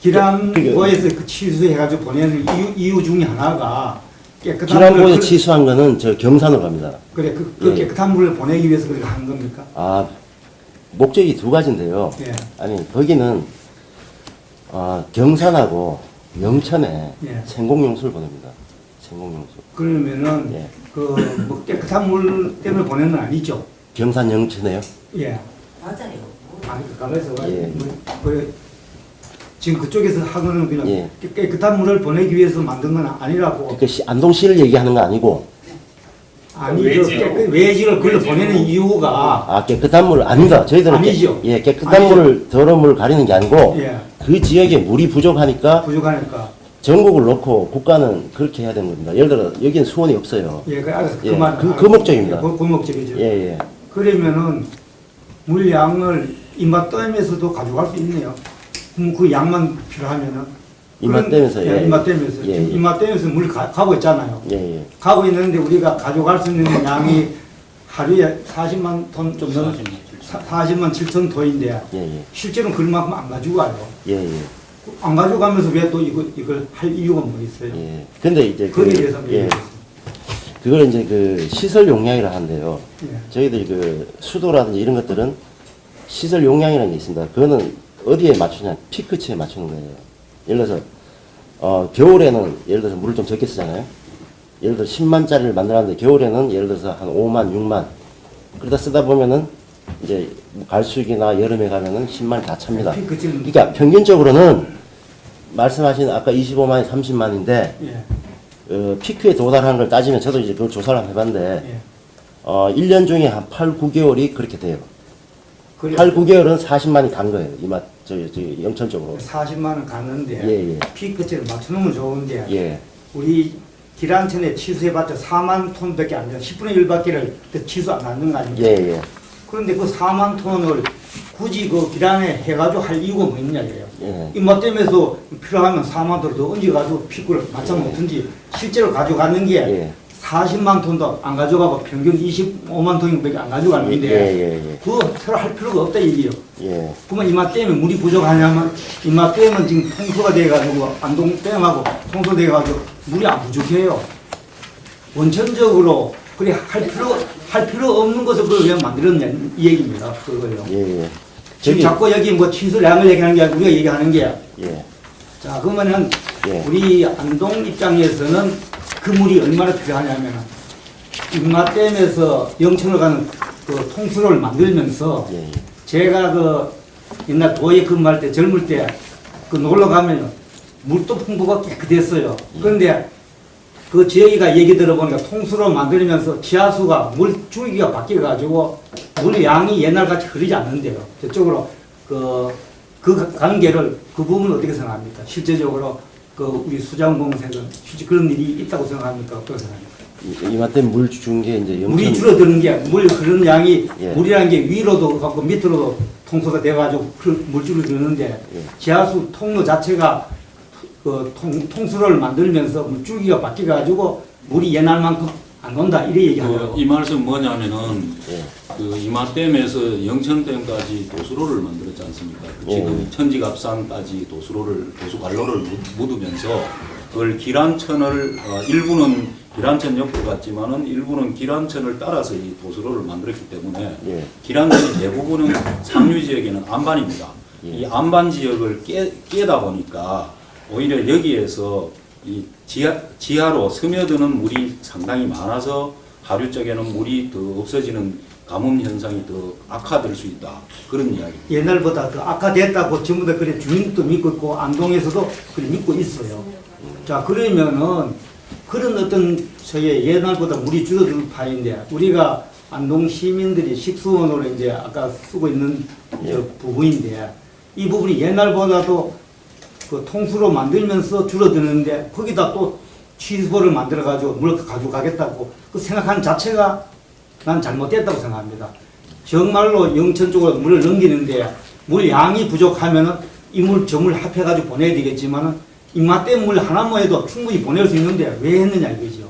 기란보에서 그 취수해가지고 보내는 이유 중에 하나가 깨끗한 기란보에 물을 취수한 거는 저 경산으로 갑니다. 그래 그 예. 깨끗한 물을 보내기 위해서 그렇게 하는 겁니까? 아, 목적이 두 가지인데요. 예. 아니, 거기는 경산하고 영천에 예. 생공용수를 보냅니다. 생공용수. 그러면은 예. 뭐 깨끗한 물 때문에 보내는 건 아니죠? 경산 영천에요? 예. 맞아요. 아니 가만있어 봐. 예. 지금 그쪽에서 하고는 그냥 예. 깨끗한 물을 보내기 위해서 만든 건 아니라고. 그 안동시를 얘기하는 거 아니고, 아니 외지를 글로 보내는 이유가 깨끗한 물을, 아닙니다. 저희들은 아니죠. 깨끗한 아니죠. 물을, 더러운 물을 가리는 게 아니고, 예. 그 지역에 물이 부족하니까 부족하니까. 전국을 놓고 국가는 그렇게 해야 되는 겁니다. 예를 들어, 여기는 수원이 없어요. 예, 알았어. 예, 그만. 그 목적입니다. 그 목적이죠. 예, 예. 그러면은 물량을 이맛댐에서도 가져갈 수 있네요. 그럼 그 양만 필요하면은 이맛댐에서, 예. 이맛댐에서 예, 지금 예. 이맛댐에서 물 가고 있잖아요. 예, 예. 가고 있는데 우리가 가져갈 수 있는 양이 하루에 40만 톤 좀 넘는 40만 7천 톤인데 예, 예. 실제로는 그만큼 안 가지고 가요. 예, 예. 안 가져가면서 왜 또 이걸 할 이유가 뭐 있어요? 예. 근데 이제 거기에 대해서 한번 예. 얘기해보겠습니다. 그걸 이제 그 시설 용량이라 하는데요. 예. 저희들이 그 수도라든지 이런 것들은 시설 용량이라는 게 있습니다. 그거는 어디에 맞추냐? 피크치에 맞추는 거예요. 예를 들어서 겨울에는 예를 들어서 물을 좀 적게 쓰잖아요. 예를 들어 10만짜리를 만들었는데 겨울에는 예를 들어서 한 5만, 6만 그러다 쓰다 보면은 이제 갈수기나 여름에 가면은 10만 다 찹니다. 그러니까 평균적으로는 말씀하신 아까 25만이 30만인데 예. 피크에 도달하는 걸 따지면 저도 이제 그걸 조사를 한번 해봤는데 예. 1년 중에 한 8, 9개월이 그렇게 돼요. 그래요. 8, 9개월은 40만이 간 거예요. 저기 영천 쪽으로. 40만 원 가는데 예, 예. 피크치를 맞추는 좋은데 예. 우리 기란천에 취수해봤자 4만 톤밖에 안 돼요. 10분의 1밖에를 취수 안 하는 거 아닙니까? 예, 예. 그런데 그 4만 톤을 굳이 그 기란에 해가지고 할 이유가 뭐 있냐 이래요. 예. 이맛댐에서 필요하면 4만 톤을 더 얹어가지고 피크를 맞춰 놓든지 실제로 가져가는 게 예. 40만 톤도 안 가져가고 평균 25만 톤밖에 안 가져가는데 예. 그거 새로 할 필요가 없다 얘기예요. 예. 그러면 이맛댐에 물이 부족하냐면 이맛댐은 지금 통수가 돼가지고 안동댐하고 통수돼가지고 물이 안 부족해요. 원천적으로 그래 할 필요 없는 것을 그걸 왜 만들었냐 이 얘기입니다. 그거요. 예. 지금 자꾸 여기 뭐 취수량을 얘기하는 게 아니고 우리가 얘기하는 게 예. 자 그러면은 예. 우리 안동 입장에서는 그 물이 얼마나 필요하냐면 인마댐에서 영천으로 가는 그 통수로를 만들면서 예. 제가 그 옛날 도에 근무할 때 젊을 때 그 놀러 가면 물도 풍부가 깨끗했어요. 그런데 그 저희가 얘기 들어보니까 통수로 만들면서 지하수가 물 주기가 바뀌어가지고 물 양이 옛날같이 흐르지 않는데요. 저쪽으로 그 관계를 그 부분은 어떻게 생각합니까? 실제적으로 그 우리 수자원공사는 실제 그런 일이 있다고 생각합니까? 어떻게 생각합니까? 이맘때 물 준 게 이제 영천. 물이 줄어드는 게 물 흐르는 양이 예. 물이라는 게 위로도 갖고 밑으로도 통수가 돼가지고 물줄을 드는데 예. 지하수 통로 자체가 그 통수를 만들면서 물줄기가 바뀌어가지고 물이 옛날만큼 안 온다 이래 얘기하더라고. 이 말씀 뭐냐면은 예. 그 이마댐에서 영천댐까지 도수로를 만들었지 않습니까? 예. 지금 천지갑산까지 도수 관로를 묻으면서 그걸 기란천을 일부는 기란천 옆으로 갔지만은 일부는 기란천을 따라서 이 도수로를 만들었기 때문에 예. 기란천의 대부분은 상류 지역에는 안반입니다. 예. 이 안반 지역을 깨다 보니까 오히려 여기에서 이 지하로 스며드는 물이 상당히 많아서 하류 쪽에는 물이 더 없어지는 가뭄 현상이 더 악화될 수 있다. 그런 이야기입니다. 옛날보다 더 악화됐다고 전부 다 그래 주민도 믿고 있고 안동에서도 그래 믿고 있어요. 자 그러면은 그런 어떤 저희 옛날보다 물이 줄어들 판인데 우리가 안동 시민들이 식수원으로 이제 아까 쓰고 있는 저 부분인데 이 부분이 옛날보다도 그 통수로 만들면서 줄어드는데 거기다 또 취수보를 만들어 가지고 물 가져가겠다고 그 생각하는 자체가 난 잘못됐다고 생각합니다. 정말로 영천 쪽으로 물을 넘기는데 물 양이 부족하면은 이 물 저 물 합해 가지고 보내야 되겠지만은 이마댐 물 하나만 해도 충분히 보낼 수 있는데 왜 했느냐 이거죠.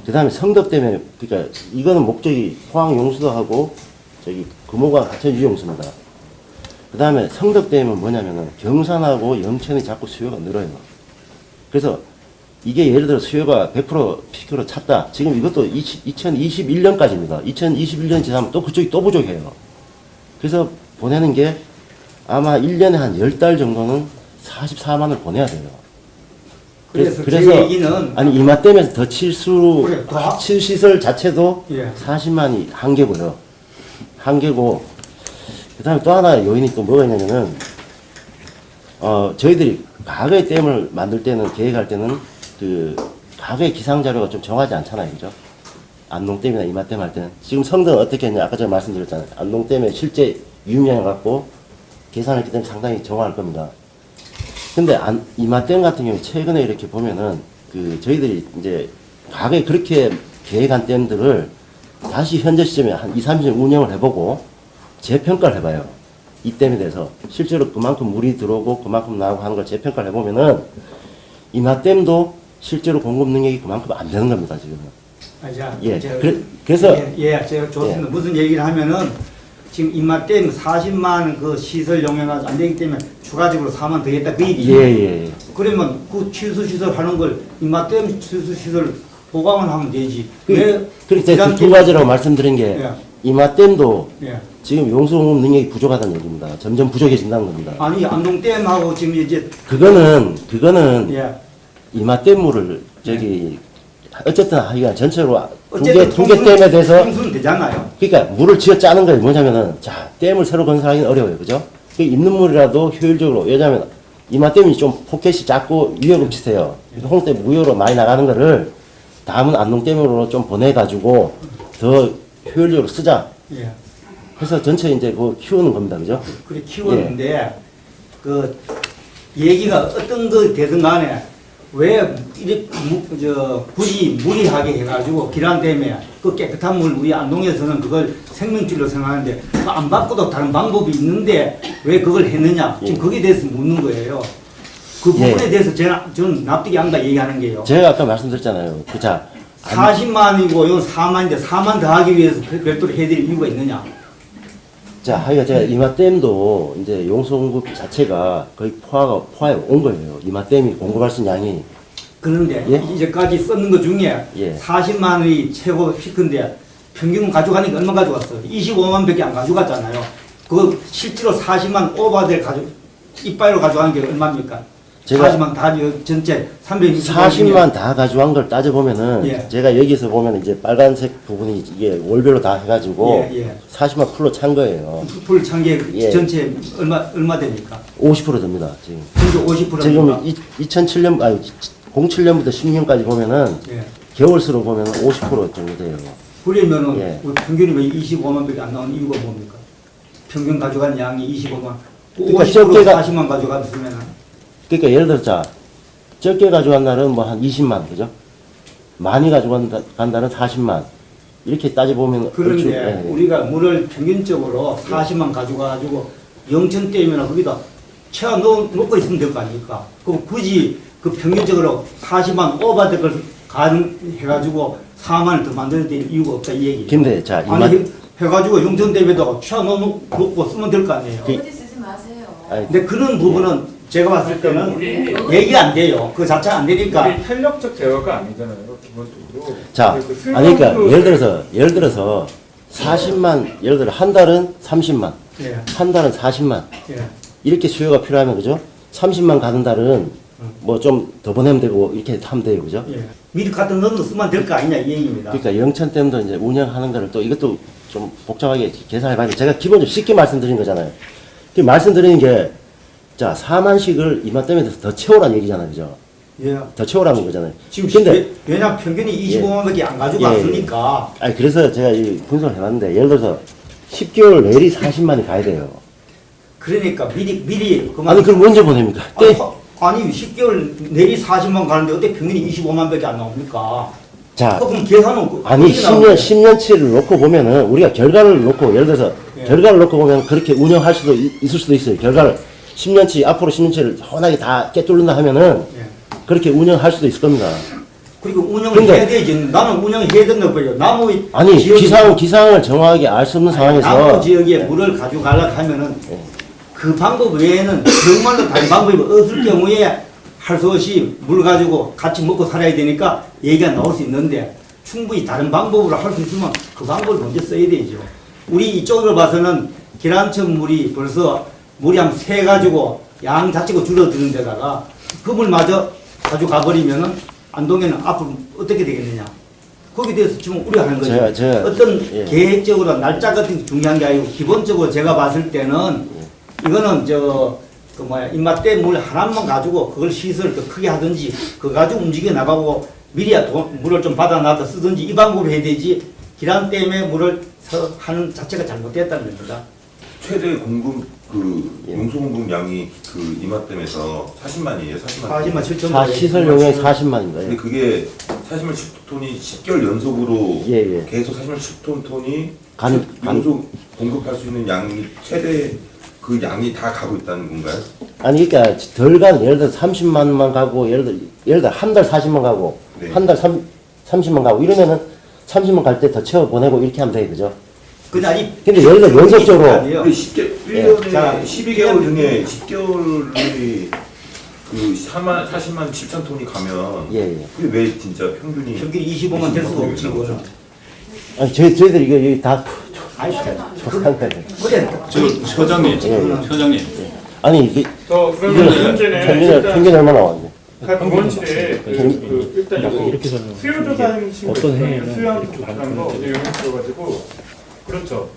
그 다음에 성덕 때문에, 그러니까 이거는 목적이 포항 용수도 하고 저기 금호가 하천 유용수입니다. 그 다음에 성덕댐은 뭐냐면은 경산하고 영천이 자꾸 수요가 늘어요. 그래서 이게 예를 들어 수요가 100% 피크로 찼다. 지금 이것도 2021년까지입니다. 2021년 지나면 또 그쪽이 또 부족해요. 그래서 보내는 게 아마 1년에 한 10달 정도는 44만을 보내야 돼요. 그래서 제 얘기는 아니 이마댐에서 더 칠수 그래, 더 칠 시설 자체도 예. 40만이 한계고요. 한계고 그다음에 또 하나 요인이 또 뭐가 있냐면은 저희들이 과거의 댐을 만들 때는 계획할 때는 그 과거의 기상 자료가 좀 정하지 않잖아요, 그죠? 안동댐이나 이마댐 할 때는 지금 성등은 어떻게 했냐 아까 제가 말씀드렸잖아요. 안동댐에 실제 유명해 갖고 계산했기 때문에 상당히 정확할 겁니다. 근데 이마댐 같은 경우에 최근에 이렇게 보면은 그 저희들이 이제 과거에 그렇게 계획한 댐들을 다시 현재 시점에 한 2, 30년 운영을 해보고 재평가를 해봐요. 이 댐에 대해서 실제로 그만큼 물이 들어오고 그만큼 나오고 하는 걸 재평가를 해보면은 이마댐도 실제로 공급 능력이 그만큼 안 되는 겁니다, 지금은. 자, 예. 제가, 그래서 제가 좋습니다. 예. 무슨 얘기를 하면은 지금 이마댐 40만 그 시설 용해가 안 되기 때문에 추가적으로 4만 더 했다 그 얘기죠. 예. 그러면 그 취수 시설 하는 걸 이마댐 취수 시설 보강을 하면 되지. 왜 그렇게 제가 두 가지라고 말씀드린 게 예. 이마댐도 예. 지금 용수 공급 능력이 부족하다는 얘기입니다. 점점 부족해진다는 겁니다. 아니 안동댐하고 지금 이제 그거는 예. 이마댐물을 저기 어쨌든 하여간 전체로 어쨌든 두 개 댐에 대해서 통수는 되잖아요. 그러니까 물을 지어 짜는 거예요. 뭐냐면은 자 댐을 새로 건설하기는 어려워요, 그죠? 그 있는 물이라도 효율적으로 왜냐하면 이마댐이 좀 포켓이 작고 유효가 비슷해요. 홍댐 무효로 많이 나가는 거를 다음은 안동댐으로 좀 보내가지고 더 효율적으로 쓰자. 예. 해서 전체 이제 그 키우는 겁니다, 그죠? 그래 키웠는데 그 얘기가 어떤 거 되든 간에 왜 이렇게 굳이 무리하게 해가지고 기란댐에 그 깨끗한 물 우리 안동에서는 그걸 생명줄로 생각하는데 그거 안 바꿔도 다른 방법이 있는데 왜 그걸 했느냐 지금 거기에 대해서 묻는 거예요. 그 부분에 대해서 저는 납득이 안 가 얘기하는 게요. 제가 아까 말씀드렸잖아요. 그자 40만이고 이건 4만인데 4만 더하기 위해서 별도로 해드릴 이유가 있느냐? 자, 하여간 제가 이마댐도 이제 용수 공급 자체가 거의 포화에 온 거예요. 이마댐이 공급할 수 있는 양이. 그런데 예? 이제까지 썼는 것 중에 예. 40만 원이 최고 피크인데 평균 가져가니까 얼마 가져갔어요? 25만 밖에 안 가져갔잖아요. 그 실제로 40만 오버될 이빨로 가져간 게 얼마입니까? 제가 40만 다 전체 360만 40만 다 가져간 걸 따져보면은 예. 제가 여기서 보면 이제 빨간색 부분이 이게 월별로 다 해가지고 예. 40만 풀로 찬 거예요. 풀 창계 예. 전체 얼마 됩니까? 50% 됩니다, 지금. 전체 50%입니까? 지금 2007년, 아니, 07년부터 10년까지 보면은 예. 겨울수로 보면 50% 정도 돼요. 그러면은 예. 우리 평균이 왜 25만 밖에 안 나오는 이유가 뭡니까? 평균 가져간 양이 25만. 그러니까 50% 적게가- 40만 가져갔으면은 그러니까 예를 들어 자 적게 가져간 날은 뭐 한 20만 그죠? 많이 가져간 날은 40만 이렇게 따져보면 그런데 얼추, 예. 우리가 물을 평균적으로 40만 가져가지고 영천댐이나 거기다 채워 놓고 있으면 될 거 아닙니까? 그 굳이 그 평균적으로 40만 오버될 걸 가능해가지고 4만을 더 만들어야 될 이유가 없다 이 얘기예요. 근데 자 아니 해가지고 영천댐에다가 채워 놓고 쓰면 될 거 아니에요. 그- 어디 쓰지 마세요. 아니, 근데 그런 부분은 제가 봤을 때는 얘기가 안 돼요. 그 자체가 안 되니까. 이게 탄력적 제어가 아니잖아요, 기본적으로. 자 그 아니 그러니까 슬럼프- 예를 들어서 40만 예를 들어 한 달은 30만 예, 한 달은 40만 예. 이렇게 수요가 필요하면 그죠? 30만 가는 달은 뭐 좀 더 보내면 되고 이렇게 하면 돼요, 그죠? 예. 미리 갖다 넣어서 쓰면 될 거 아니냐 이 얘기입니다. 그러니까 영천댐도 이제 운영하는 거를 또 이것도 좀 복잡하게 계산해봐야 돼. 제가 기본적으로 쉽게 말씀드린 거잖아요. 그 말씀드리는 게, 자, 4만씩을 이마댐에 대해서 더 채우라는 얘기잖아요. 그죠? 예. 더 채우라는 거잖아요. 지금 근데, 왜냐 평균이 25만밖에 안 가져갔으니까. 아니, 그래서 제가 이 분석을 해봤는데, 예를 들어서 10개월 내리 40만이 가야 돼요. 그러니까 미리 그만. 아니, 그럼 언제 보냅니까? 아니 10개월 내리 40만 가는데 어떻게 평균이 25만밖에 안 나옵니까? 자, 그럼 계산은 아니, 어떻게 나오는데? 10년치를 놓고 보면은, 우리가 결과를 놓고, 예를 들어서, 예. 결과를 놓고 보면 그렇게 운영할 수도 있을 수도 있어요. 결과를 10년치, 앞으로 10년치를 훤하게 다 깨뚫는다 하면은, 예. 그렇게 운영할 수도 있을 겁니다. 그리고 운영을 근데- 해야 되지. 나는 운영을 해야 된다고 봐요. 나무 아니, 지역이- 기상을 정확하게 알 수 없는 상황에서, 나무 지역에 물을 가져가려고 하면은 예. 그 방법 외에는 정말로 다른 방법이 없을 경우에 할 수 없이 물 가지고 같이 먹고 살아야 되니까 얘기가 나올 수 있는데 충분히 다른 방법으로 할 수 있으면 그 방법을 먼저 써야 되죠. 우리 이쪽으로 봐서는 계란천 물이 벌써 물이 한 새 가지고 양 자체가 줄어드는 데다가 그 물마저 가져가버리면은 안동에는 앞으로 어떻게 되겠느냐. 거기에 대해서 지금 우려하는 거죠. 어떤 예. 계획적으로 날짜 같은 게 중요한 게 아니고 기본적으로 제가 봤을 때는 이거는 입맛대 물 하나만 가지고 그걸 시설을 더 크게 하든지 그거 가지고 움직여 나가고 미리 물을 좀 받아놔서 쓰든지 이 방법을 해야 되지 기란댐에 물을 하는 자체가 잘못됐다는 겁니다. 최대 공급 용소 공급 양이 이마댐에서 40만이에요. 40만. 40만 7천 시설 용량이 40만인 근데 거예요. 그게 40만 10톤이 10개월 연속으로 예. 계속 40만 10톤이 간- 용소 공급할 수 있는 양이 최대 그 양이 다 가고 있다는 건가요? 아니 그러니까 덜 가는 예를 들어 30만만 가고 예를 들어 한 달 40만 가고 네. 한 달 30만 가고 이러면은 30만 갈 때 더 채워 보내고 이렇게 하면 돼 그죠? 근데 아직 근데 예를 들어 연속적으로 아니에요. 1년에 자, 12개월 중에 10개월이 40만 7천 톤이 가면 예. 그게 왜 진짜 평균이 평균 25만 될 수가 없지 이거는. 아니 저희들이 이거 여기 다 아니 조사한 거예요. 그래. 처장님, 예. 처장님. 아니 이게 저 그러면 이거는 문제는 평균 얼마 나왔냐? 각 의원실에 일단 이거 수요조사 행신 어떤 행위는 수요하면서 도출한 거 이제 용역 줘가지고 그렇죠.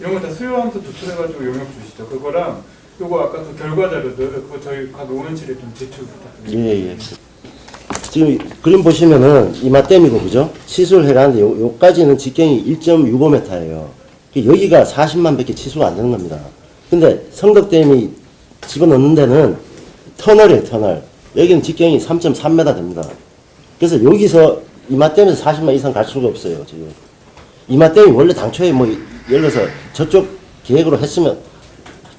이런 거 다 수요하면서 도출해가지고 용역 주시죠. 그거랑 요거 아까 그 결과 자료들 그거 저희 각 의원실에 좀 제출 부탁드립니다. 예. 지금 그림 보시면은 이마댐이고 그죠? 치수를 해가는데 요까지는 직경이 1.65m예요. 여기가 40만 밖에 치수가 안 되는 겁니다. 근데 성덕댐이 집어넣는 데는 터널이에요, 터널. 여기는 직경이 3.3m 됩니다. 그래서 여기서 이마댐에서 40만 이상 갈 수가 없어요, 지금. 이마댐이 원래 당초에 예를 들어서 저쪽 계획으로 했으면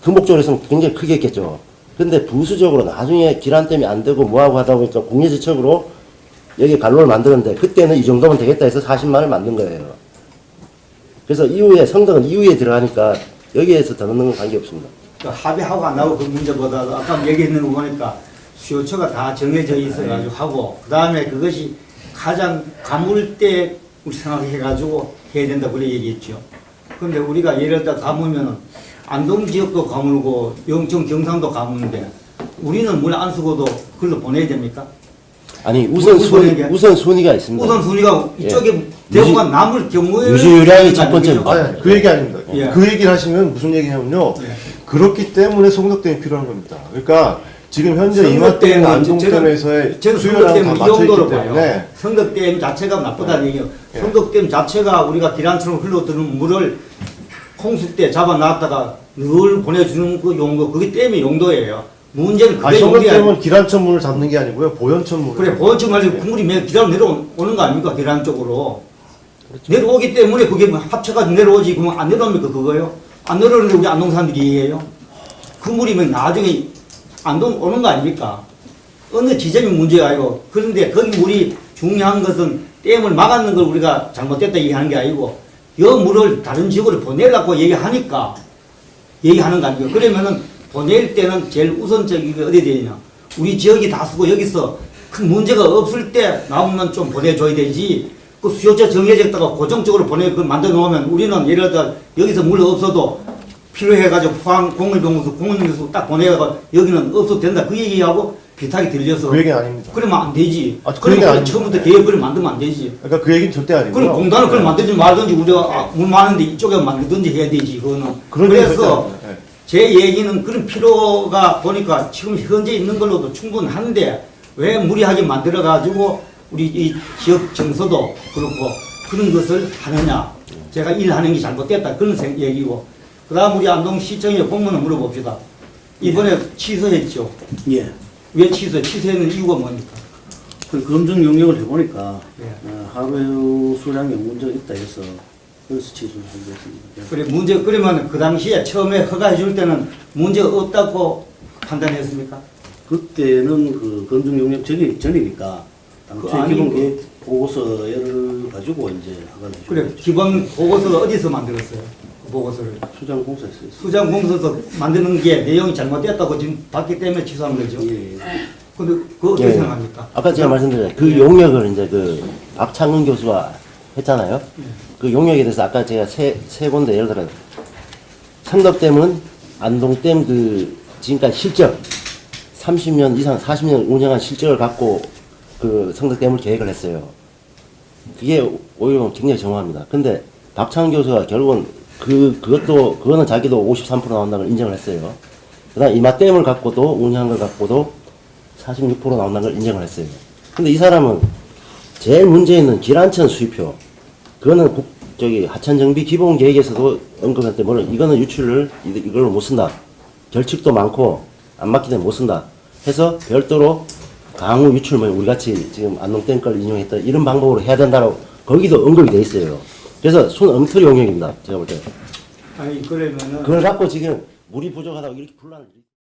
그 목적으로 했으면 굉장히 크게 했겠죠. 근데 부수적으로 나중에 기란댐이 안 되고 뭐하고 하다 보니까 공예지척으로 여기 갈로를 만드는데 그때는 이 정도면 되겠다 해서 40만을 만든 거예요. 그래서 이후에 성덕은 이후에 들어가니까 여기에서 더 넣는 건 관계없습니다. 그 합의하고 안 하고 그 문제보다 아까 얘기했는 거 보니까 수요처가 다 정해져 있어가지고 하고 그 다음에 그것이 가장 가물 때 우리 생각해가지고 해야 된다 그래 얘기했죠. 그런데 우리가 예를 들어 가물면은 안동 지역도 가물고 영천 경상도 가무는데 우리는 물 안 쓰고도 그걸로 보내야 됩니까? 아니 우선순위가 우선순위가 있습니다. 우선순위가 이쪽에 대구가 남을 경우에 유지유량이 첫 번째입니다. 아니, 그 얘기 아닙니다. 예. 그 얘기를 하시면 무슨 얘기냐면요. 예. 그렇기 때문에 송덕댐이 필요한 겁니다. 그러니까 지금 현재 이마댐, 안동댐에서의 저는 수요랑 다 성덕댐 이 맞춰 정도로 있기 봐요. 때문에 성덕댐 자체가 나쁘다는 얘기예요. 예. 성덕댐 자체가 우리가 기란처럼 흘러드는 물을 홍수 때 잡아놨다가 늘 보내주는 그 용도, 그게 댐의 용도예요. 문제는 그게 송덕댐은 기란천물을 잡는 게 아니고요. 보현천물. 그래, 보온층 말고 국물이 기란 내려오는 거 아닙니까? 기란 쪽으로. 내려오기 때문에 그게 합쳐가지고 내려오지. 그러면 안 내려옵니까? 그거요? 안 내려오는데 우리 안동 사람들이 이해해요? 그 물이면 나중에 안동 오는 거 아닙니까? 어느 지점이 문제가 아니고. 그런데 거기 물이 중요한 것은 댐을 막았는 걸 우리가 잘못됐다 얘기하는 게 아니고 여 물을 다른 지역으로 보내려고 얘기하니까 얘기하는 거 아니에요. 그러면은 보낼 때는 제일 우선적인 게 어디 되냐. 우리 지역이 다 쓰고 여기서 큰 문제가 없을 때 나오면 좀 보내줘야 되지. 그 수요처 정해졌다가 고정적으로 그걸 만들어 놓으면 우리는 예를 들어 여기서 물 없어도 필요해가지고 포항 공원병원에서 딱 보내가 여기는 없어도 된다. 그 얘기하고 비슷하게 들려서. 그 얘기는 아닙니다. 그러면 안 되지. 그 얘기는 그러면 아닙니다. 처음부터 계획을 만들면 안 되지. 그러니까 그 얘기는 절대 아니고요. 그럼 공단을 그걸 네. 만들지 말든지 우리가 물 많은데 이쪽에 만들든지 해야 되지. 그거는. 그런 얘기는 절대 그래서 아닙니다. 네. 제 얘기는 그런 필요가 보니까 지금 현재 있는 걸로도 충분한데 왜 무리하게 만들어가지고 우리 이 지역 정서도 그렇고 그런 것을 하느냐. 제가 일하는 게 잘못됐다. 그런 얘기고. 그 다음 우리 안동시청에 공문을 물어봅시다. 이번에 취소했죠. 예. 왜 취소했는 이유가 뭡니까? 그 검증 용역을 해보니까 예. 하루 수량에 문제가 있다 해서 그래서 취소를 하게 됐습니다. 그래 문제 그러면 그 당시에 처음에 허가해 줄 때는 문제가 없다고 판단했습니까? 그때는 그 검증 용역 전이니까 그 당초에 아니고. 기본 계획 보고서를 가지고 이제 하거든요. 그래 기본 보고서를 어디서 만들었어요? 그 보고서를. 수장공사에서 했어요. 수장공사에서 만드는 게 내용이 잘못됐다고 지금 봤기 때문에 취소한 거죠. 예. 근데 그거 어떻게 예. 생각합니까? 아까 제가 말씀드렸잖아요. 그 용역을 이제 그 박창근 교수가 했잖아요. 그 용역에 대해서 아까 제가 세 군데 예를 들어 성덕댐은 안동댐 그 지금까지 실적 30년 이상 40년 운영한 실적을 갖고 그 성덕댐을 계획을 했어요. 그게 오히려 보면 굉장히 정확합니다. 근데 박창근 교수가 결국은 그거는 자기도 53% 나온다는 걸 인정을 했어요. 그 다음 이마댐을 갖고도 운영한 걸 갖고도 46% 나온다는 걸 인정을 했어요. 근데 이 사람은 제일 문제 있는 기란천 수입표, 그거는 하천정비 기본 계획에서도 언급했는데 뭐는 이거는 유출을 이걸로 못 쓴다. 결칙도 많고 안 맞기 때문에 못 쓴다. 해서 별도로 강우 유출 뭐 우리 같이 지금 안동댐 걸 인용했다 이런 방법으로 해야 된다고 거기도 언급이 돼 있어요. 그래서 손 엉터리 용역입니다. 제가 볼 때. 아니 그러면은 그걸 갖고 지금 물이 부족하다고 이렇게 분란을.